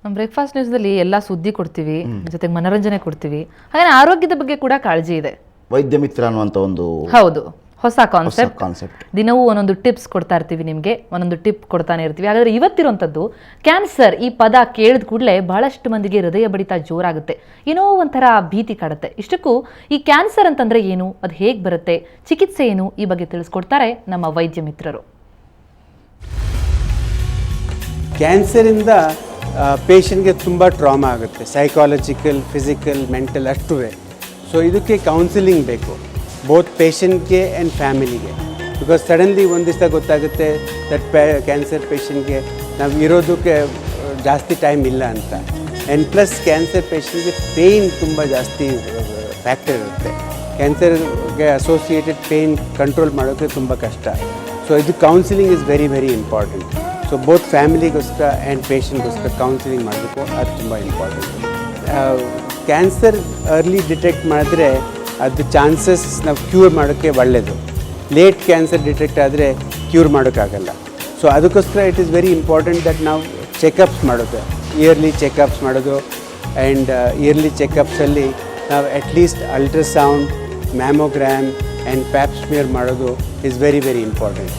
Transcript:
ನಮ್ಮ ಬ್ರೇಕ್ಫಾಸ್ಟ್ ನ್ಯೂಸ್ದಲ್ಲಿ ಎಲ್ಲ ಸುದ್ದಿ ಕೊಡ್ತೀವಿ, ಜೊತೆಗೆ ಮನೋರಂಜನೆ ಕೊಡ್ತೀವಿ, ಹಾಗೆ ಆರೋಗ್ಯದ ಬಗ್ಗೆ ಕೂಡ ಕಾಳಜಿ ಇದೆ. ವೈದ್ಯ ಮಿತ್ರ ಅನ್ನುವಂಥ ಒಂದು ಹೌದು, ಹೊಸ ಕಾನ್ಸೆಪ್ಟ್. ದಿನವೂ ಒಂದೊಂದು ಟಿಪ್ಸ್ ಕೊಡ್ತಾ ಇರ್ತೀವಿ, ನಿಮಗೆ ಒಂದೊಂದು ಟಿಪ್ ಕೊಡ್ತಾನೆ ಇರ್ತೀವಿ. ಹಾಗಾದ್ರೆ ಇವತ್ತಿರುವಂಥದ್ದು ಕ್ಯಾನ್ಸರ್. ಈ ಪದ ಕೇಳಿದ ಕೂಡಲೇ ಬಹಳಷ್ಟು ಮಂದಿಗೆ ಹೃದಯ ಬಡಿತ ಜೋರಾಗುತ್ತೆ, ಏನೋ ಒಂಥರ ಭೀತಿ ಕಾಡುತ್ತೆ. ಇಷ್ಟಕ್ಕೂ ಈ ಕ್ಯಾನ್ಸರ್ ಅಂತಂದ್ರೆ ಏನು, ಅದು ಹೇಗೆ ಬರುತ್ತೆ, ಚಿಕಿತ್ಸೆ ಏನು, ಈ ಬಗ್ಗೆ ತಿಳಿಸ್ಕೊಡ್ತಾರೆ ನಮ್ಮ ವೈದ್ಯ ಮಿತ್ರರು. ಕ್ಯಾನ್ಸರಿಂದ ಪೇಷಂಟ್ಗೆ ತುಂಬ ಟ್ರಾಮಾ ಆಗುತ್ತೆ, ಸೈಕಾಲಜಿಕಲ್, ಫಿಸಿಕಲ್, ಮೆಂಟಲ್ ಅಷ್ಟೂ. ಸೊ ಇದಕ್ಕೆ ಕೌನ್ಸಿಲಿಂಗ್ ಬೇಕು, ಬೋತ್ ಪೇಷಂಟ್ಗೆ ಆ್ಯಂಡ್ ಫ್ಯಾಮಿಲಿಗೆ. ಬಿಕಾಸ್ ಸಡನ್ಲಿ ಒಂದು ದಿವಸ ಗೊತ್ತಾಗುತ್ತೆ ದಟ್ ಕ್ಯಾನ್ಸರ್ ಪೇಷಂಟ್ಗೆ ನಾವು ಇರೋದಕ್ಕೆ ಜಾಸ್ತಿ ಟೈಮ್ ಇಲ್ಲ ಅಂತ. ಆ್ಯಂಡ್ ಪ್ಲಸ್ ಕ್ಯಾನ್ಸರ್ ಪೇಷಂಟ್ಗೆ ಪೇಯ್ನ್ ತುಂಬ ಜಾಸ್ತಿ ಫ್ಯಾಕ್ಟರ್ ಇರುತ್ತೆ. ಕ್ಯಾನ್ಸರ್ಗೆ ಅಸೋಸಿಯೇಟೆಡ್ ಪೇಯ್ನ್ ಕಂಟ್ರೋಲ್ ಮಾಡೋಕ್ಕೆ ತುಂಬ ಕಷ್ಟ. ಸೊ ಇದು counselling is very very important. So both ಫ್ಯಾಮಿಲಿಗೋಸ್ಕರ ಆ್ಯಂಡ್ ಪೇಷಂಟ್ಗೋಸ್ಕರ ಕೌನ್ಸಿಲಿಂಗ್ ಮಾಡಬೇಕು, ಅದು ತುಂಬ ಇಂಪಾರ್ಟೆಂಟ್. ಕ್ಯಾನ್ಸರ್ ಅರ್ಲಿ ಡಿಟೆಕ್ಟ್ ಮಾಡಿದ್ರೆ ಅದು ಚಾನ್ಸಸ್ ನಾವು ಕ್ಯೂರ್ ಮಾಡೋಕ್ಕೆ ಒಳ್ಳೆಯದು. ಲೇಟ್ ಕ್ಯಾನ್ಸರ್ ಡಿಟೆಕ್ಟ್ ಆದರೆ ಕ್ಯೂರ್ ಮಾಡೋಕ್ಕಾಗಲ್ಲ. ಸೊ ಅದಕ್ಕೋಸ್ಕರ it is very important that ನಾವು ಚೆಕಪ್ಸ್ ಮಾಡೋದು, ಇಯರ್ಲಿ ಚೆಕಪ್ಸ್ ಮಾಡೋದು. ಆ್ಯಂಡ್ ಇಯರ್ಲಿ ಚೆಕಪ್ಸಲ್ಲಿ ನಾವು at least ultrasound, mammogram and ಪ್ಯಾಪ್ smear ಮಾಡೋದು ಈಸ್ ವೆರಿ ವೆರಿ ಇಂಪಾರ್ಟೆಂಟ್.